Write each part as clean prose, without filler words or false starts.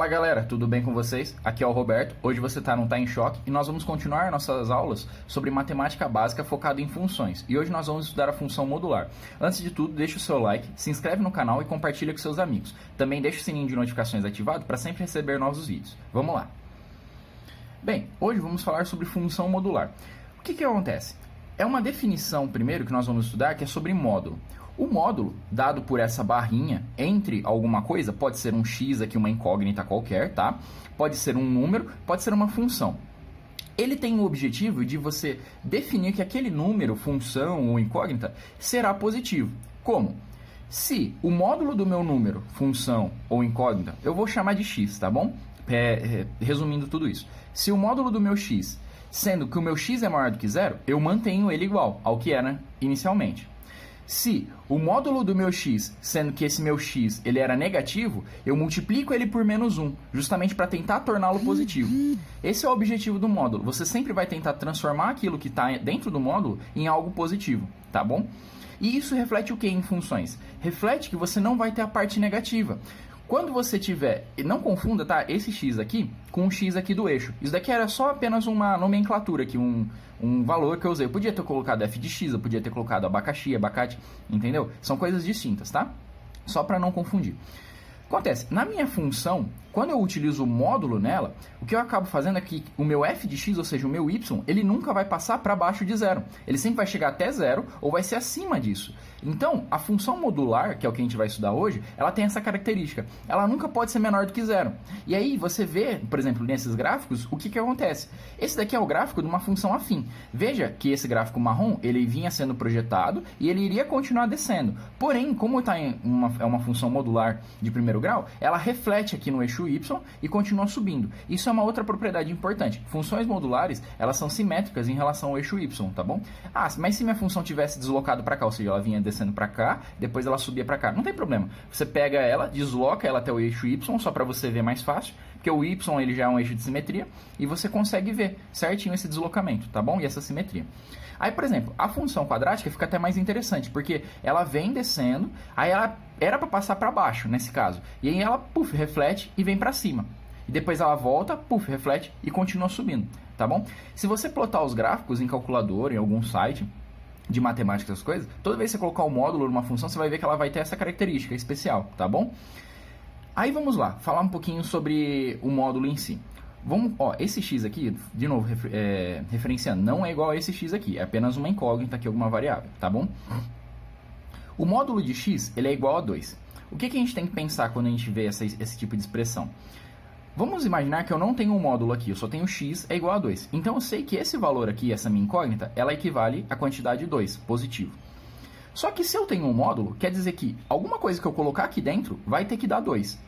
Fala galera, tudo bem com vocês? Aqui é o Roberto, hoje você não tá em choque e nós vamos continuar nossas aulas sobre matemática básica focada em funções. E hoje nós vamos estudar a função modular. Antes de tudo, deixa o seu like, se inscreve no canal e compartilha com seus amigos. Também deixa o sininho de notificações ativado para sempre receber novos vídeos. Vamos lá! Bem, hoje vamos falar sobre função modular. O que acontece? É uma definição primeiro que nós vamos estudar que é sobre módulo. O módulo, dado por essa barrinha entre alguma coisa, pode ser um x aqui, uma incógnita qualquer, tá? Pode ser um número, pode ser uma função. Ele tem o objetivo de você definir que aquele número, função ou incógnita será positivo. Como? Se o módulo do meu número, função ou incógnita, eu vou chamar de x, tá bom? Resumindo tudo isso. Se o módulo do meu x, sendo que o meu x é maior do que zero, eu mantenho ele igual ao que era inicialmente. Se o módulo do meu x, sendo que esse meu x ele era negativo, eu multiplico ele por menos 1, justamente para tentar torná-lo positivo. Esse é o objetivo do módulo. Você sempre vai tentar transformar aquilo que está dentro do módulo em algo positivo, tá bom? E isso reflete o que em funções? Reflete que você não vai ter a parte negativa. Quando você tiver, não confunda, tá, esse x aqui com o x aqui do eixo. Isso daqui era só apenas uma nomenclatura aqui, um valor que eu usei. Eu podia ter colocado f de x, eu podia ter colocado abacaxi, abacate, entendeu? São coisas distintas, tá? Só para não confundir. Acontece, na minha função, quando eu utilizo o módulo nela, o que eu acabo fazendo é que o meu f de x, ou seja, o meu y, ele nunca vai passar para baixo de zero. Ele sempre vai chegar até zero ou vai ser acima disso. Então, a função modular, que é o que a gente vai estudar hoje, ela tem essa característica. Ela nunca pode ser menor do que zero. E aí você vê, por exemplo, nesses gráficos, o que acontece. Esse daqui é o gráfico de uma função afim. Veja que esse gráfico marrom, ele vinha sendo projetado e ele iria continuar descendo. Porém, como é uma função modular de primeiro grau, ela reflete aqui no eixo y e continua subindo. Isso é uma outra propriedade importante. Funções modulares, elas são simétricas em relação ao eixo y, tá bom? Ah, mas se minha função tivesse deslocado para cá, ou seja, ela vinha descendo para cá, depois ela subia para cá, não tem problema. Você pega ela, desloca ela até o eixo y, só para você ver mais fácil, porque o y ele já é um eixo de simetria, e você consegue ver certinho esse deslocamento, tá bom? E essa simetria. Aí, por exemplo, a função quadrática fica até mais interessante, porque ela vem descendo, aí ela era para passar para baixo, nesse caso. E aí ela, puf, reflete e vem para cima. E depois ela volta, puf, reflete e continua subindo, tá bom? Se você plotar os gráficos em calculadora, em algum site de matemática, essas coisas, toda vez que você colocar um módulo numa função, você vai ver que ela vai ter essa característica especial, tá bom? Aí vamos lá, falar um pouquinho sobre o módulo em si. Vamos, ó, esse x aqui, de novo, referenciando, não é igual a esse x aqui, é apenas uma incógnita aqui, alguma variável, tá bom? O módulo de x, ele é igual a 2. O que a gente tem que pensar quando a gente vê esse tipo de expressão? Vamos imaginar que eu não tenho um módulo aqui, eu só tenho x é igual a 2. Então eu sei que esse valor aqui, essa minha incógnita, ela equivale à quantidade 2, positivo. Só que se eu tenho um módulo, quer dizer que alguma coisa que eu colocar aqui dentro vai ter que dar 2.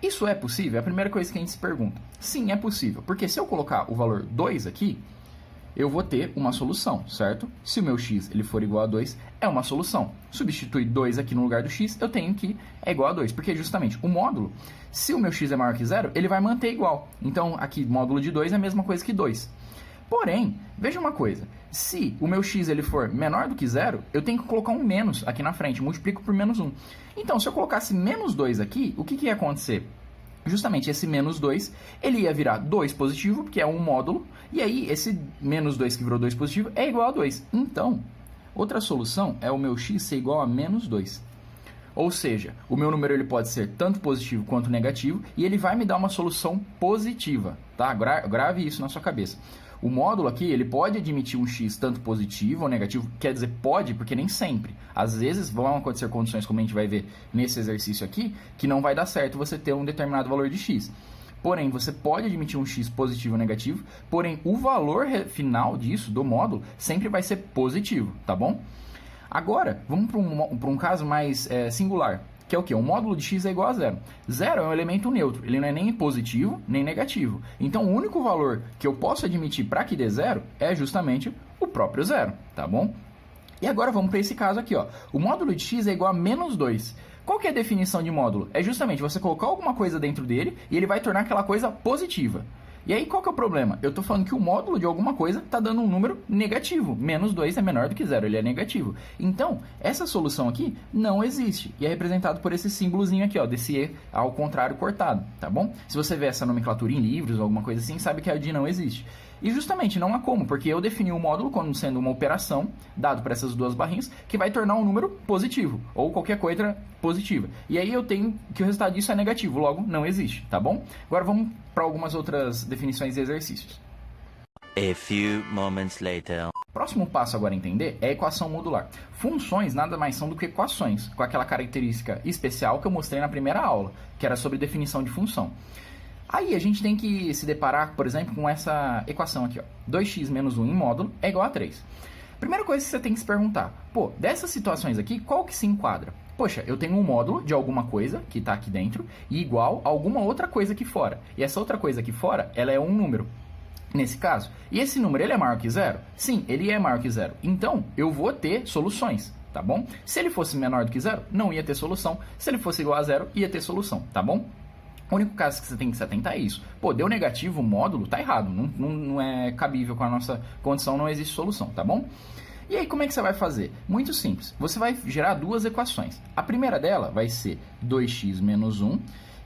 Isso é possível? É a primeira coisa que a gente se pergunta. Sim, é possível, porque se eu colocar o valor 2 aqui, eu vou ter uma solução, certo? Se o meu x ele for igual a 2, é uma solução. Substituir 2 aqui no lugar do x, eu tenho que é igual a 2, porque justamente o módulo, se o meu x é maior que 0, ele vai manter igual. Então, aqui, módulo de 2 é a mesma coisa que 2. Porém, veja uma coisa, se o meu x ele for menor do que 0, eu tenho que colocar um menos aqui na frente, multiplico por menos 1. Então, se eu colocasse menos 2 aqui, o que ia acontecer? Justamente esse menos 2, ele ia virar 2 positivo, porque é um módulo, e aí esse menos 2 que virou 2 positivo é igual a 2. Então, outra solução é o meu x ser igual a menos 2. Ou seja, o meu número ele pode ser tanto positivo quanto negativo, e ele vai me dar uma solução positiva, tá? Grave isso na sua cabeça. O módulo aqui, ele pode admitir um x tanto positivo ou negativo, quer dizer, pode, porque nem sempre. Às vezes vão acontecer condições, como a gente vai ver nesse exercício aqui, que não vai dar certo você ter um determinado valor de x. Porém, você pode admitir um x positivo ou negativo, porém, o valor final disso, do módulo, sempre vai ser positivo, tá bom? Agora, vamos para um caso mais singular, que é o quê? O módulo de x é igual a 0. 0 é um elemento neutro, ele não é nem positivo, nem negativo. Então, o único valor que eu posso admitir para que dê 0 é justamente o próprio 0, tá bom? E agora vamos para esse caso aqui, ó. O módulo de x é igual a menos 2. Qual que é a definição de módulo? É justamente você colocar alguma coisa dentro dele e ele vai tornar aquela coisa positiva. E aí, qual que é o problema? Eu estou falando que o módulo de alguma coisa está dando um número negativo. Menos 2 é menor do que 0, ele é negativo. Então, essa solução aqui não existe. E é representado por esse símbolozinho aqui, ó, desse E ao contrário cortado, tá bom? Se você vê essa nomenclatura em livros ou alguma coisa assim, sabe que a de não existe. E justamente não há como, porque eu defini o módulo como sendo uma operação, dado para essas duas barrinhas, que vai tornar um número positivo, ou qualquer coisa positiva. E aí eu tenho que o resultado disso é negativo, logo não existe, tá bom? Agora vamos para algumas outras definições e exercícios. A few moments later. Próximo passo agora a entender é a equação modular. Funções nada mais são do que equações, com aquela característica especial que eu mostrei na primeira aula, que era sobre definição de função. Aí a gente tem que se deparar, por exemplo, com essa equação aqui, ó. 2x menos 1 em módulo é igual a 3. Primeira coisa que você tem que se perguntar, pô, dessas situações aqui, qual que se enquadra? Poxa, eu tenho um módulo de alguma coisa que está aqui dentro e igual a alguma outra coisa aqui fora. E essa outra coisa aqui fora, ela é um número, nesse caso. E esse número, ele é maior que 0? Sim, ele é maior que 0. Então, eu vou ter soluções, tá bom? Se ele fosse menor do que 0, não ia ter solução. Se ele fosse igual a 0, ia ter solução, tá bom? O único caso que você tem que se atentar é isso. Pô, deu negativo, o módulo tá errado. Não é cabível com a nossa condição, não existe solução, tá bom? E aí, como é que você vai fazer? Muito simples. Você vai gerar duas equações. A primeira dela vai ser 2x menos 1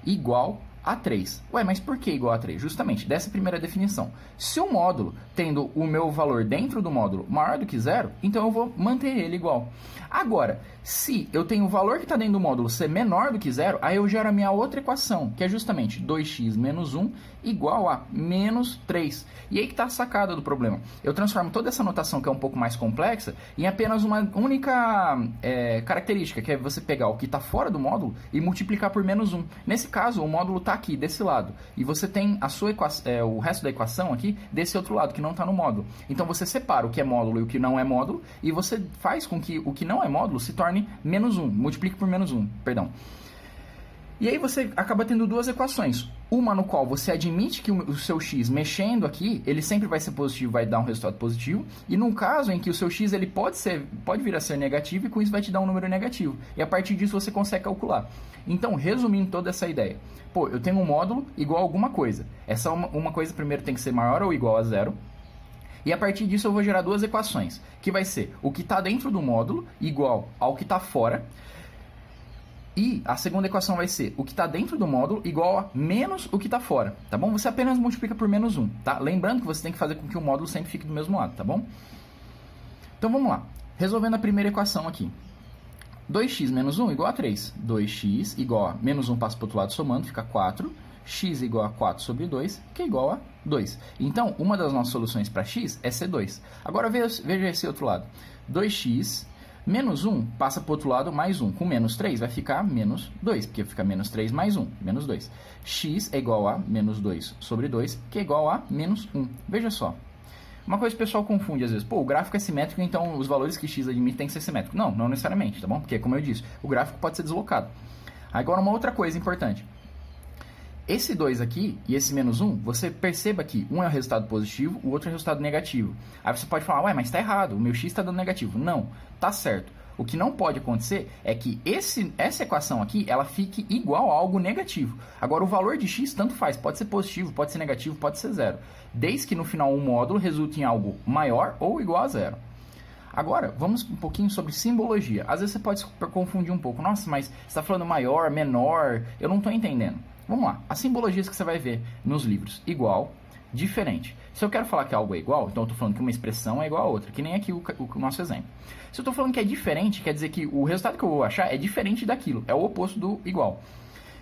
igual a 3. Ué, mas por que igual a 3? Justamente dessa primeira definição. Se o módulo, tendo o meu valor dentro do módulo maior do que 0, então eu vou manter ele igual. Agora, se eu tenho o valor que está dentro do módulo ser menor do que 0, aí eu gero a minha outra equação, que é justamente 2x menos 1 igual a menos 3. E aí que está a sacada do problema. Eu transformo toda essa notação, que é um pouco mais complexa, em apenas uma única característica, que é você pegar o que está fora do módulo e multiplicar por menos 1. Nesse caso, o módulo está aqui, desse lado. E você tem a sua o resto da equação aqui desse outro lado, que não está no módulo. Então você separa o que é módulo e o que não é módulo, e você faz com que o que não é módulo se torne menos 1, multiplique por menos 1, perdão. E aí você acaba tendo duas equações. Uma no qual você admite que o seu x mexendo aqui, ele sempre vai ser positivo, vai dar um resultado positivo. E num caso em que o seu x ele pode vir a ser negativo e com isso vai te dar um número negativo. E a partir disso você consegue calcular. Então, resumindo toda essa ideia. Pô, eu tenho um módulo igual a alguma coisa. Essa uma coisa primeiro tem que ser maior ou igual a 0. E a partir disso eu vou gerar duas equações. Que vai ser o que está dentro do módulo igual ao que está fora. E a segunda equação vai ser o que está dentro do módulo igual a menos o que está fora, tá bom? Você apenas multiplica por menos 1, tá? Lembrando que você tem que fazer com que o módulo sempre fique do mesmo lado, tá bom? Então vamos lá. Resolvendo a primeira equação aqui. 2x menos 1 igual a 3. 2x igual a menos 1 passa para o outro lado somando, fica 4. X igual a 4 sobre 2, que é igual a 2. Então, uma das nossas soluções para x é C2. Agora veja esse outro lado. 2x... menos 1 passa para o outro lado, mais 1. Com menos 3 vai ficar menos 2, porque fica menos 3 mais 1, menos 2. X é igual a menos 2 sobre 2, que é igual a menos 1. Veja só. Uma coisa que o pessoal confunde às vezes. Pô, o gráfico é simétrico, então os valores que x admite tem que ser simétrico. Não, não necessariamente, tá bom? Porque, como eu disse, o gráfico pode ser deslocado. Agora, uma outra coisa importante. Esse 2 aqui e esse menos 1, você perceba que um é o resultado positivo, o outro é o resultado negativo. Aí você pode falar, ué, mas está errado, o meu x está dando negativo. Não, tá certo. O que não pode acontecer é que essa equação aqui, ela fique igual a algo negativo. Agora, o valor de x tanto faz, pode ser positivo, pode ser negativo, pode ser zero. Desde que no final um módulo resulte em algo maior ou igual a zero. Agora, vamos um pouquinho sobre simbologia. Às vezes você pode se confundir um pouco. Nossa, mas você está falando maior, menor, eu não estou entendendo. Vamos lá, as simbologias que você vai ver nos livros. Igual, diferente. Se eu quero falar que algo é igual, então eu estou falando que uma expressão é igual a outra, que nem aqui o nosso exemplo. Se eu estou falando que é diferente, quer dizer que o resultado que eu vou achar é diferente daquilo, é o oposto do igual.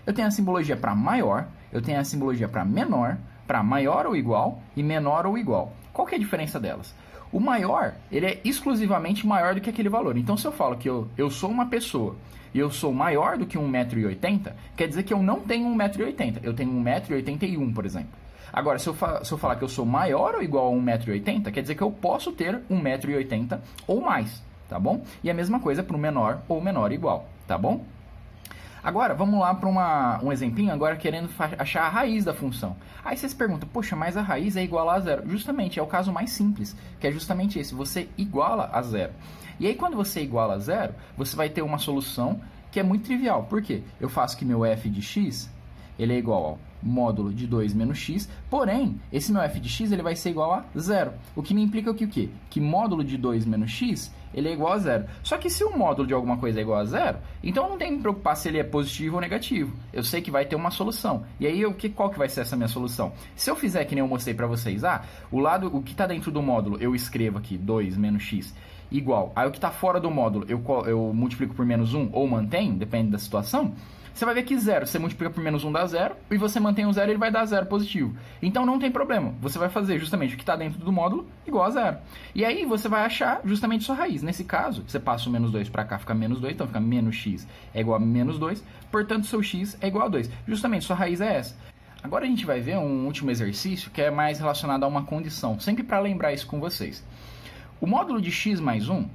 Eu tenho a simbologia para maior, eu tenho a simbologia para menor, para maior ou igual e menor ou igual. Qual que é a diferença delas? O maior, ele é exclusivamente maior do que aquele valor. Então, se eu falo que eu sou uma pessoa e eu sou maior do que 1,80 m, quer dizer que eu não tenho 1,80 m. Eu tenho 1,81 m, por exemplo. Agora, se eu falar que eu sou maior ou igual a 1,80 m, quer dizer que eu posso ter 1,80 m ou mais, tá bom? E a mesma coisa para o menor ou menor igual, tá bom? Agora, vamos lá para um exemplinho, agora querendo achar a raiz da função. Aí você se pergunta, poxa, mas a raiz é igual a zero. Justamente, é o caso mais simples, que é justamente esse, você iguala a zero. E aí, quando você iguala a zero, você vai ter uma solução que é muito trivial. Por quê? Eu faço que meu f de x ele é igual ao módulo de 2 menos x, porém, esse meu f de x ele vai ser igual a 0, o que me implica que o quê? Que módulo de 2 menos x, ele é igual a 0. Só que se o módulo de alguma coisa é igual a 0, então eu não tenho que me preocupar se ele é positivo ou negativo. Eu sei que vai ter uma solução. E aí, qual que vai ser essa minha solução? Se eu fizer que nem eu mostrei para vocês, o que está dentro do módulo, eu escrevo aqui 2 menos x igual. Aí o que está fora do módulo, eu multiplico por menos 1 ou mantenho, depende da situação. Você vai ver que 0, você multiplica por menos 1 dá 0, e você mantém o 0, ele vai dar 0 positivo. Então não tem problema, você vai fazer justamente o que está dentro do módulo igual a 0. E aí você vai achar justamente sua raiz. Nesse caso, você passa o menos 2 para cá, fica menos 2, então fica menos x é igual a menos 2, portanto seu x é igual a 2. Justamente sua raiz é essa. Agora a gente vai ver um último exercício que é mais relacionado a uma condição, sempre para lembrar isso com vocês. O módulo de x mais 1,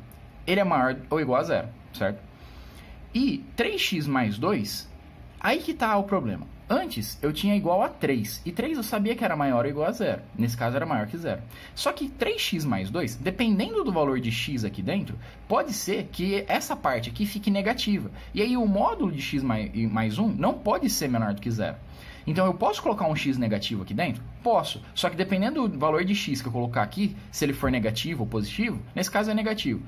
ele é maior ou igual a 0, certo? E 3x mais 2, aí que está o problema. Antes eu tinha igual a 3, e 3 eu sabia que era maior ou igual a 0. Nesse caso era maior que 0. Só que 3x mais 2, dependendo do valor de x aqui dentro, pode ser que essa parte aqui fique negativa. E aí o módulo de x mais 1 não pode ser menor do que 0. Então eu posso colocar um x negativo aqui dentro? Posso. Só que dependendo do valor de x que eu colocar aqui, se ele for negativo ou positivo, nesse caso é negativo,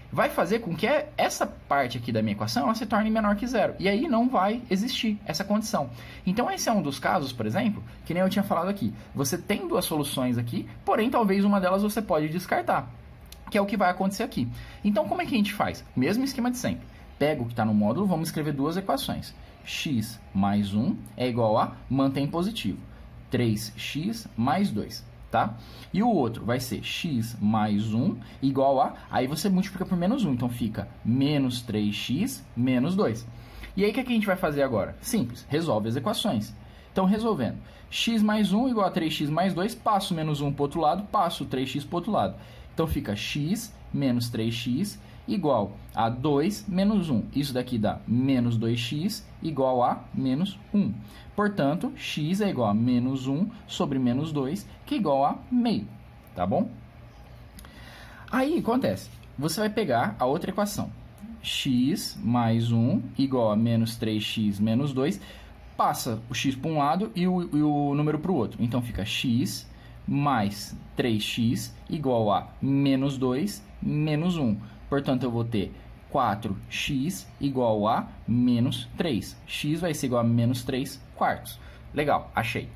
vai fazer com que essa parte aqui da minha equação ela se torne menor que 0. E aí não vai existir essa condição. Então esse é um dos casos, por exemplo, que nem eu tinha falado aqui. Você tem duas soluções aqui, porém talvez uma delas você pode descartar, que é o que vai acontecer aqui. Então como é que a gente faz? Mesmo esquema de sempre. Pega o que está no módulo, vamos escrever duas equações. X mais 1 é igual a, mantém positivo, 3x mais 2. Tá? E o outro vai ser x mais 1 igual a... Aí você multiplica por menos 1, então fica menos 3x menos 2. E aí o que a gente vai fazer agora? Simples, resolve as equações. Então resolvendo, x mais 1 igual a 3x mais 2, passo menos 1 para o outro lado, passo 3x para o outro lado. Então fica x menos 3x igual a 2 menos 1. Isso daqui dá menos 2x igual a menos 1. Portanto, x é igual a menos 1 sobre menos 2, que é igual a meio. Tá bom? Aí, acontece. Você vai pegar a outra equação. X mais 1 igual a menos 3x menos 2. Passa o x para um lado e o número para o outro. Então, fica x mais 3x igual a menos 2 menos 1. Portanto, eu vou ter 4x igual a menos 3. X vai ser igual a menos 3 quartos. Legal, achei.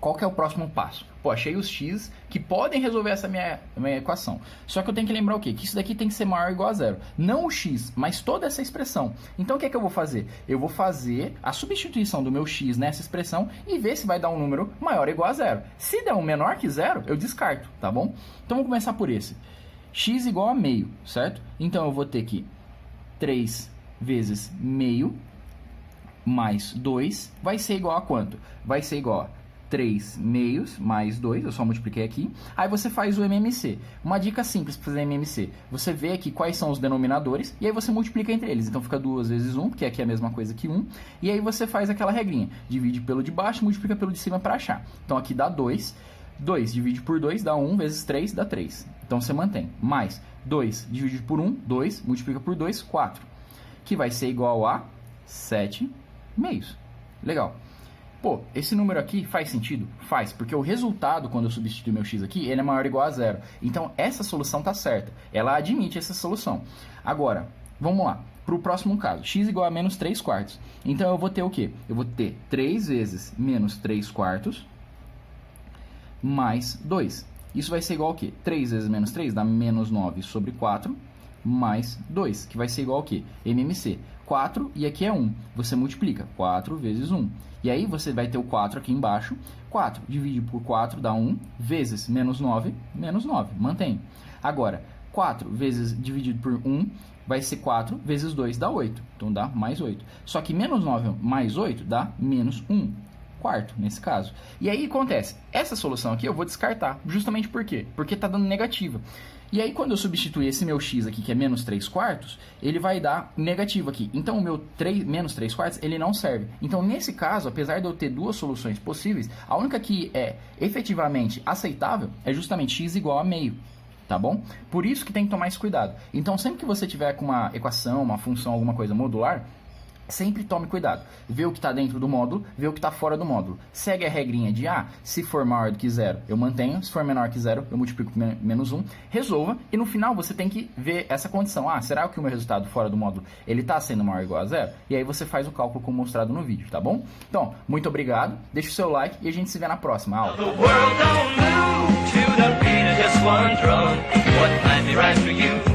Qual que é o próximo passo? Pô, achei os x que podem resolver essa minha equação. Só que eu tenho que lembrar o quê? Que isso daqui tem que ser maior ou igual a 0. Não o x, mas toda essa expressão. Então, o que é que eu vou fazer? Eu vou fazer a substituição do meu x nessa expressão e ver se vai dar um número maior ou igual a 0. Se der um menor que 0, eu descarto, tá bom? Então, vamos começar por esse. X igual a meio, certo? Então, eu vou ter que 3 vezes meio mais 2 vai ser igual a quanto? Vai ser igual a 3 meios mais 2, eu só multipliquei aqui. Aí você faz o MMC. Uma dica simples para fazer MMC. Você vê aqui quais são os denominadores e aí você multiplica entre eles. Então fica 2 vezes 1, que aqui é a mesma coisa que 1. E aí você faz aquela regrinha. Divide pelo de baixo, multiplica pelo de cima para achar. Então aqui dá 2. 2 divide por 2 dá 1 vezes 3 dá 3. Então você mantém. Mais 2 dividido por 1, 2. Multiplica por 2, 4. Que vai ser igual a 7 meios. Legal. Pô, esse número aqui faz sentido? Faz, porque o resultado, quando eu substituir meu x aqui, ele é maior ou igual a 0. Então, essa solução está certa. Ela admite essa solução. Agora, vamos lá. Para o próximo caso, x igual a menos 3 quartos. Então, eu vou ter o quê? Eu vou ter 3 vezes menos 3 quartos mais 2. Isso vai ser igual ao quê? 3 vezes menos 3 dá menos 9 sobre 4 mais 2, que vai ser igual ao quê? MMC. 4 e aqui é 1. Você multiplica 4 vezes 1. E aí você vai ter o 4 aqui embaixo. 4 dividido por 4 dá 1, vezes menos 9, mantém. Agora, 4 vezes dividido por 1 vai ser 4 vezes 2 dá 8. Então dá mais 8. Só que menos 9 mais 8 dá menos 1. Quarto, nesse caso. E aí acontece, essa solução aqui eu vou descartar, justamente por quê? Porque está dando negativa. E aí quando eu substituir esse meu x aqui, que é menos 3 quartos, ele vai dar negativo aqui. Então o meu menos 3 quartos, ele não serve. Então nesse caso, apesar de eu ter duas soluções possíveis, a única que é efetivamente aceitável é justamente x igual a meio. Tá bom? Por isso que tem que tomar esse cuidado. Então sempre que você tiver com uma equação, uma função, alguma coisa modular, Sempre tome cuidado. Vê o que está dentro do módulo, vê o que está fora do módulo. Segue a regrinha de, se for maior do que 0, eu mantenho. Se for menor que 0, eu multiplico por menos 1. Resolva. E no final você tem que ver essa condição. Será que o meu resultado fora do módulo ele está sendo maior ou igual a 0? E aí você faz o cálculo como mostrado no vídeo, tá bom? Então, muito obrigado. Deixa o seu like e a gente se vê na próxima aula. The world don't move to the beat of just one drum. What might be right for you